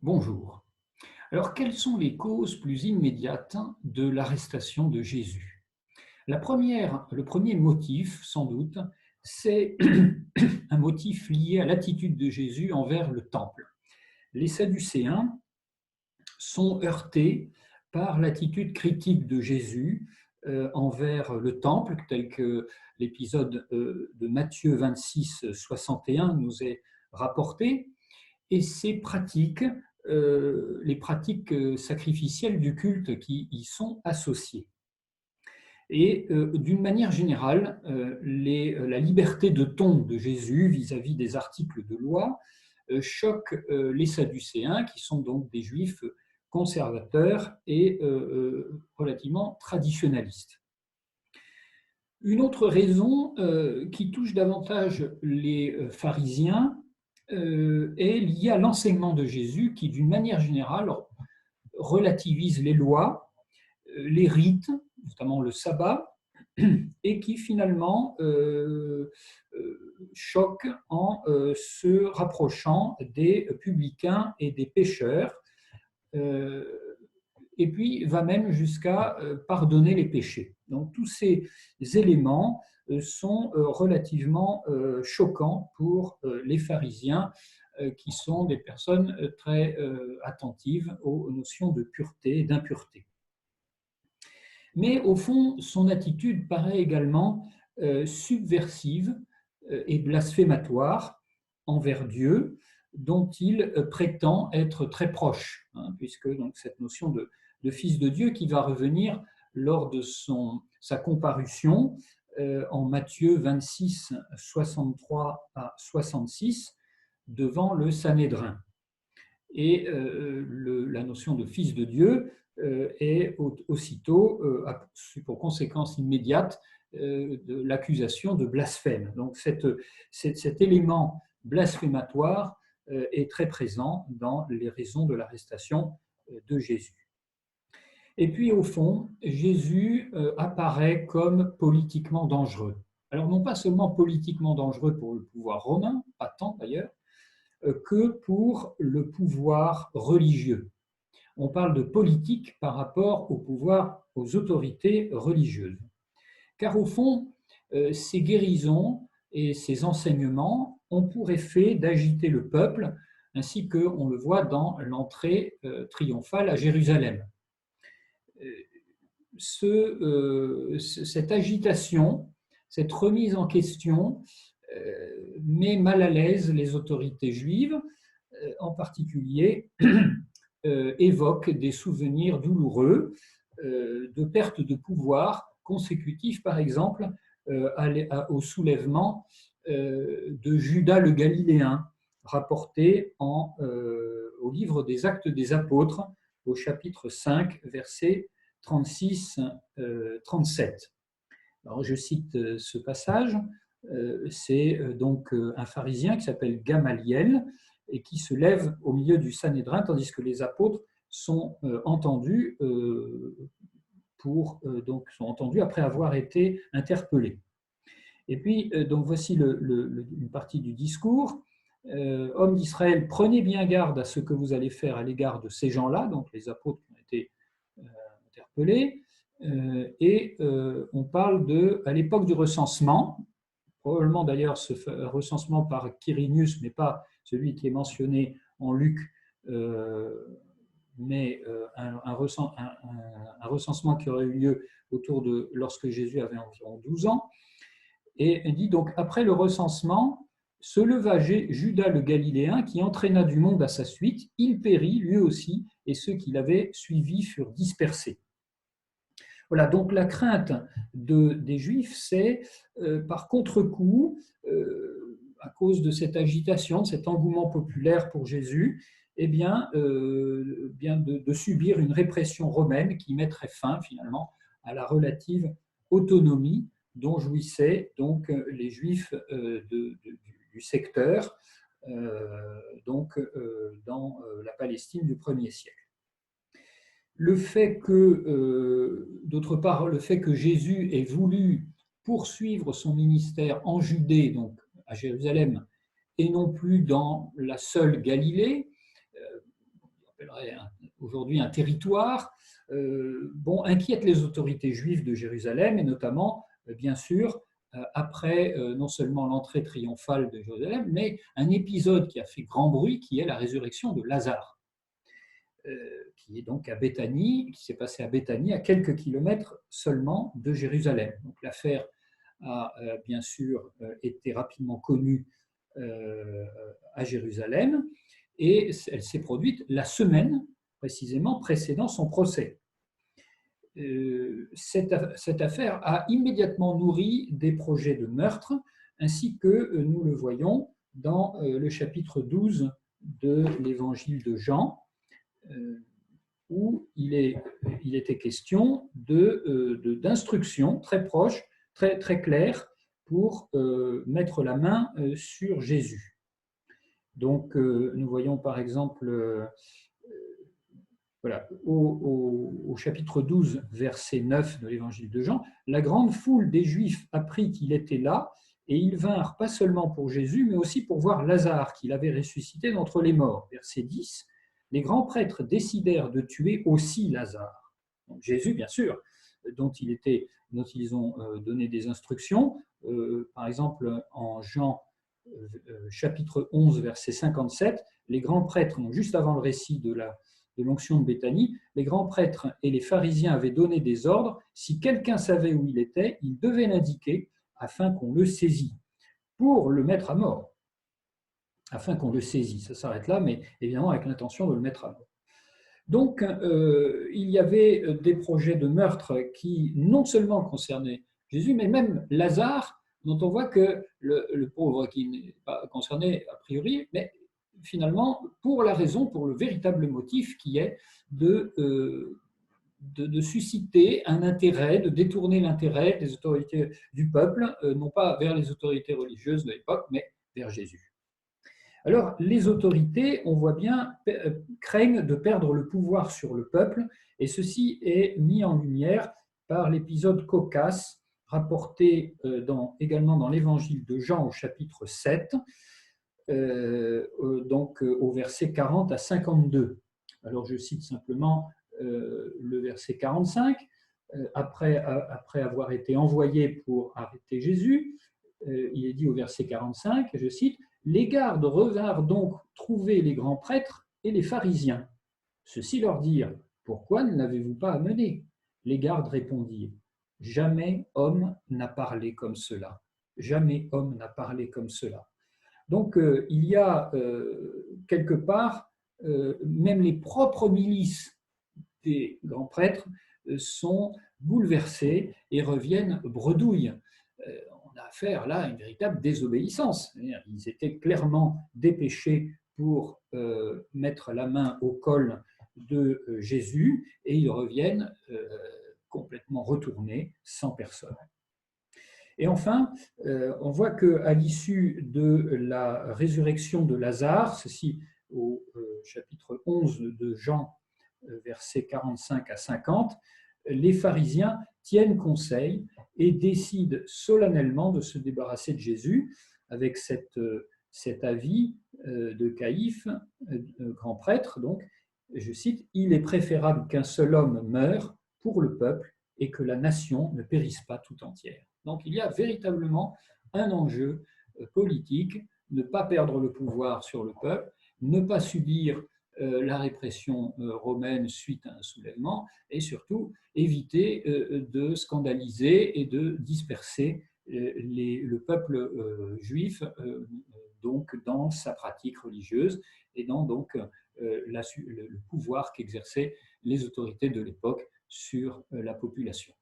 Bonjour. Alors, quelles sont les causes plus immédiates de l'arrestation de Jésus? Le premier motif, sans doute, c'est un motif lié à l'attitude de Jésus envers le temple. Les Sadducéens sont heurtés par l'attitude critique de Jésus envers le temple, tel que l'épisode de Matthieu 26, 61 nous est rapporté. Et ces pratiques, les pratiques sacrificielles du culte qui y sont associées. Et d'une manière générale, la liberté de ton de Jésus vis-à-vis des articles de loi choque les Sadducéens, qui sont donc des juifs conservateurs et relativement traditionnalistes. Une autre raison qui touche davantage les pharisiens est liée à l'enseignement de Jésus qui, d'une manière générale, relativise les lois, les rites, notamment le sabbat, et qui finalement choque en se rapprochant des publicains et des pécheurs, et puis va même jusqu'à pardonner les péchés. Donc tous ces éléments sont relativement choquants pour les pharisiens, qui sont des personnes très attentives aux notions de pureté et d'impureté. Mais au fond, son attitude paraît également subversive et blasphématoire envers Dieu, dont il prétend être très proche, puisque donc, cette notion de fils de Dieu qui va revenir lors de sa comparution en Matthieu 26, 63 à 66, devant le Sanhédrin. Et la notion de fils de Dieu est aussitôt, pour conséquence immédiate, de l'accusation de blasphème. Donc cet élément blasphématoire est très présent dans les raisons de l'arrestation de Jésus. Et puis au fond, Jésus apparaît comme politiquement dangereux. Alors non pas seulement politiquement dangereux pour le pouvoir romain, pas tant d'ailleurs, que pour le pouvoir religieux. On parle de politique par rapport au pouvoir, aux autorités religieuses. Car au fond, ces guérisons et ces enseignements ont pour effet d'agiter le peuple, ainsi qu'on le voit dans l'entrée triomphale à Jérusalem. Cette agitation, cette remise en question met mal à l'aise les autorités juives, en particulier évoque des souvenirs douloureux de perte de pouvoir consécutifs, par exemple, au soulèvement de Judas le Galiléen, rapporté au livre des Actes des Apôtres, au chapitre 5, versets 36-37. Alors, je cite ce passage. C'est donc un pharisien qui s'appelle Gamaliel et qui se lève au milieu du Sanhédrin, tandis que les apôtres sont entendus, sont entendus après avoir été interpellés. Et puis, donc voici une partie du discours. Hommes d'Israël, prenez bien garde à ce que vous allez faire à l'égard de ces gens-là, donc les apôtres qui ont été interpellés. On parle à l'époque du recensement, probablement d'ailleurs ce recensement par Quirinius, mais pas celui qui est mentionné en Luc, mais un recensement qui aurait eu lieu lorsque Jésus avait environ 12 ans. Et il dit donc, après le recensement, se leva Judas le Galiléen qui entraîna du monde à sa suite. Il périt lui aussi, et ceux qui l'avaient suivi furent dispersés. Voilà, donc la crainte des Juifs, c'est par contre-coup, à cause de cette agitation, de cet engouement populaire pour Jésus, bien de subir une répression romaine qui mettrait fin finalement à la relative autonomie dont jouissaient donc les Juifs du secteur, dans la Palestine du 1er siècle. D'autre part, le fait que Jésus ait voulu poursuivre son ministère en Judée, donc à Jérusalem, et non plus dans la seule Galilée, aujourd'hui un territoire, inquiète les autorités juives de Jérusalem, et notamment, bien sûr, après non seulement l'entrée triomphale de Jérusalem, mais un épisode qui a fait grand bruit, qui est la résurrection de Lazare, qui est donc à Béthanie, qui s'est passé à Béthanie, à quelques kilomètres seulement de Jérusalem. Donc l'affaire a bien sûr été rapidement connue à Jérusalem, et elle s'est produite la semaine précisément précédant son procès. Cette affaire a immédiatement nourri des projets de meurtre, ainsi que nous le voyons dans le chapitre 12 de l'évangile de Jean, où il était question d'instructions très proches, très claires, pour mettre la main sur Jésus. Donc, nous voyons par exemple, voilà, au chapitre 12, verset 9 de l'évangile de Jean, « La grande foule des Juifs apprit qu'il était là, et ils vinrent pas seulement pour Jésus, mais aussi pour voir Lazare, qu'il avait ressuscité d'entre les morts. » Verset 10, « Les grands prêtres décidèrent de tuer aussi Lazare. » Donc Jésus, bien sûr, dont ils ont donné des instructions. Par exemple, en Jean chapitre 11, verset 57, les grands prêtres, donc juste avant le récit de l'onction de Béthanie, les grands prêtres et les pharisiens avaient donné des ordres. Si quelqu'un savait où il était, il devait l'indiquer afin qu'on le saisisse, pour le mettre à mort. Afin qu'on le saisisse. Ça s'arrête là, mais évidemment avec l'intention de le mettre à mort. Donc, il y avait des projets de meurtre qui non seulement concernaient Jésus, mais même Lazare, dont on voit que le pauvre, qui n'est pas concerné a priori, mais finalement pour le véritable motif qui est de susciter un intérêt, de détourner l'intérêt des autorités du peuple, non pas vers les autorités religieuses de l'époque, mais vers Jésus. Alors, les autorités, on voit bien, craignent de perdre le pouvoir sur le peuple, et ceci est mis en lumière par l'épisode cocasse rapporté également dans l'évangile de Jean au chapitre 7, donc au verset 40 à 52. Alors, je cite simplement le verset 45. Après avoir été envoyé pour arrêter Jésus, il est dit au verset 45, je cite, « Les gardes revinrent donc trouver les grands prêtres et les pharisiens. Ceux-ci leur dirent, « Pourquoi ne l'avez-vous pas amené ?» Les gardes répondirent, « Jamais homme n'a parlé comme cela. Jamais homme n'a parlé comme cela. » Donc, il y a quelque part, même les propres milices des grands prêtres sont bouleversées et reviennent bredouilles. On a affaire là à une véritable désobéissance. Ils étaient clairement dépêchés pour mettre la main au col de Jésus, et ils reviennent complètement retournés, sans personne. Et enfin, on voit qu'à l'issue de la résurrection de Lazare, ceci au chapitre 11 de Jean, versets 45 à 50, les pharisiens tiennent conseil et décident solennellement de se débarrasser de Jésus avec cet avis de Caïphe, grand prêtre, donc, je cite, « Il est préférable qu'un seul homme meure pour le peuple et que la nation ne périsse pas tout entière. » Donc il y a véritablement un enjeu politique, ne pas perdre le pouvoir sur le peuple, ne pas subir la répression romaine suite à un soulèvement, et surtout éviter de scandaliser et de disperser le peuple juif donc dans sa pratique religieuse et dans donc le pouvoir qu'exerçaient les autorités de l'époque sur la population.